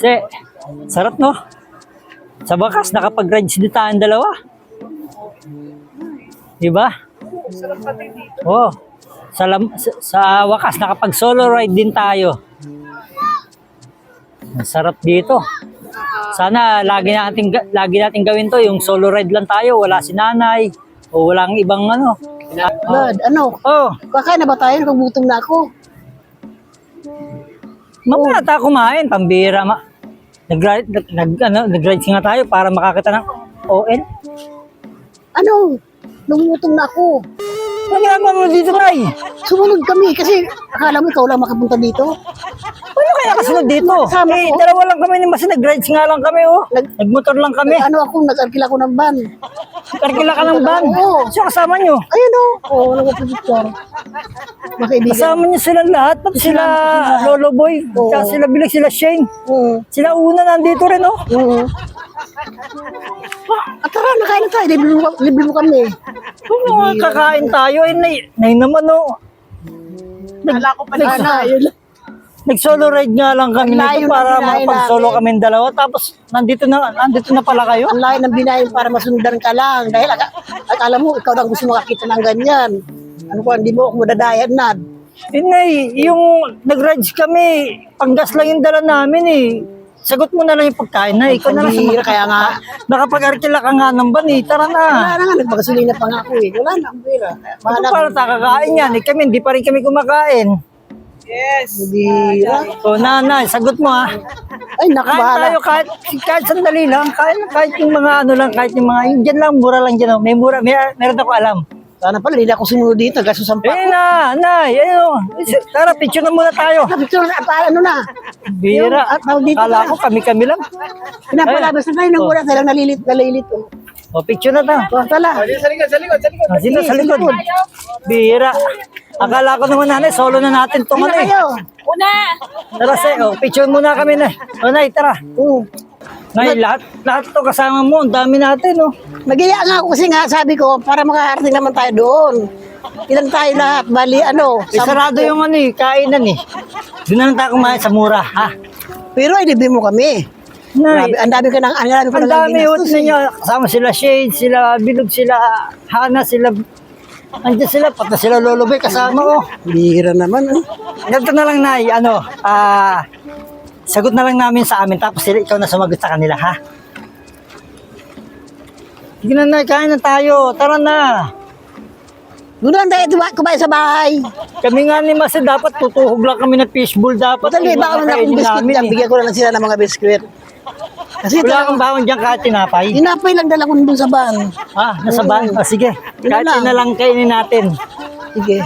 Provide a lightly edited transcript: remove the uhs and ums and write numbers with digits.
Kasi, sarap no? Sa wakas, nakapag-rides din tayong dalawa. Diba? Oo. Sa wakas, nakapag-solo ride din tayo. Ang sarap dito. Sana lagi natin gawin to, yung solo ride lang tayo, wala si nanay o walang ibang ano. Lord, ano? Oh, Kakain na ba tayo? Nagugutom na ako. mamaya tayo kumain, pambira nag-ride nga tayo para makakita ng OL. Ano? Nagugutom na ako. Ano ginagawa mo dito, Nay? Sumunod kami kasi akala mo ikaw lang makapunta dito. Ano kaya kasunod dito? Kasama ko. Dalawa lang kami ni Masi, nag-rides nga lang kami, oh. Nagmotor lang kami. Ano ako, nag-arkila ko ng van. Karkila ka ng van. Oo. Sino kasama nyo? Ayun o. Oo, nagpapicture. Makaibigan. Kasama nyo silang lahat. Pati sila Lolo Boy. Oo. Tsaka sila Bilag, sila Shane. Oo. Sila una nandito rin, oh. Oo. At tara, nakain na tayo. Libre mo kami. Kung kakain tayo, eh, nay naman, oh. Wala ko pa na. Yun. Nag-solo ride nga lang kami Layo nito ng para binahe makapag-solo namin. kami dalawa. Tapos, nandito na pala kayo. Ang layo ng binayin para masundan ka lang. Dahil akala mo, ikaw lang gusto makakita ng ganyan. Ano ko, hindi mo ako madadayan na. Nay, yung nag-rides kami, panggas lang yung dala namin, eh. Sagot mo na lang yung pagkain na. Ikaw na lang sa Pambira, kaya nga. nakapag-arkila ka nga ng ban, eh. Tara na. Wala na nga, nagpagasolina pa nga ako eh. Wala na, ang pera. Ano para kakain yan? Eh, kami, hindi pa rin kami kumakain. Bira. O, nanay, sagot mo, ha. Ay, naku, Kain bahala. tayo kahit sandali lang. Kahit yung mga ano lang, kahit yung mga, yung dyan lang, mura lang dyan. Oh. May mura, meron ako alam. Sana pala, hindi ako sumunod dito. Gasusan pa. Eh na, nay, ayun. Tara, picture na muna tayo. Picture na, ano na. Bira. At tawag dito Kala ko kami lang. Pinapalabas na tayo ng oras. Dahil nalilit. Oh. O, picture na tayo. Oh, tala. Sino sa likod? Bira. Akala ko naman nanay, solo na natin itong Hindi ano na eh. kayo. Tara, picture muna kami na. O, nay, tara. Oo. Nay, lahat to kasama mo. Ang dami natin, oh. Nag-iya nga ako kasi nga, sabi ko, para makakarating naman tayo doon. Ilan tayo lahat? Bali, ano? Sarado yung ano eh, kainan eh. Doon na lang tayo kumain sa mura, ha? Pero ay, libre mo kami. Nay, Ang dami ka nang, ang dami ko ang nang dami yun ginastos, eh. ninyo. Kasama sila Shade, sila Bilog, sila Hana, sila... Andiyan sila, pati sila Lolo Boy, kasama ko. Bihira naman, eh. Ganito na lang, Nay, sagot na lang namin sa amin, tapos ikaw na sumagot sa kanila, ha? Sige na, Nay, kain na tayo. Tara na. Doon lang tayo kumain sa bahay. Kami nga ni Masi, dapat tutuhog lang kami ng fishbowl. Dapat Pagkali, baka na akong biskuit dyan. Bigyan ko na lang sila ng mga biskuit. Kasi Wala kang bawang dyan kahit tinapay. tinapay lang dala ko doon sa van. Ah, nasa van. Ah, sige. Kahit lang. na lang kainin natin. Sige.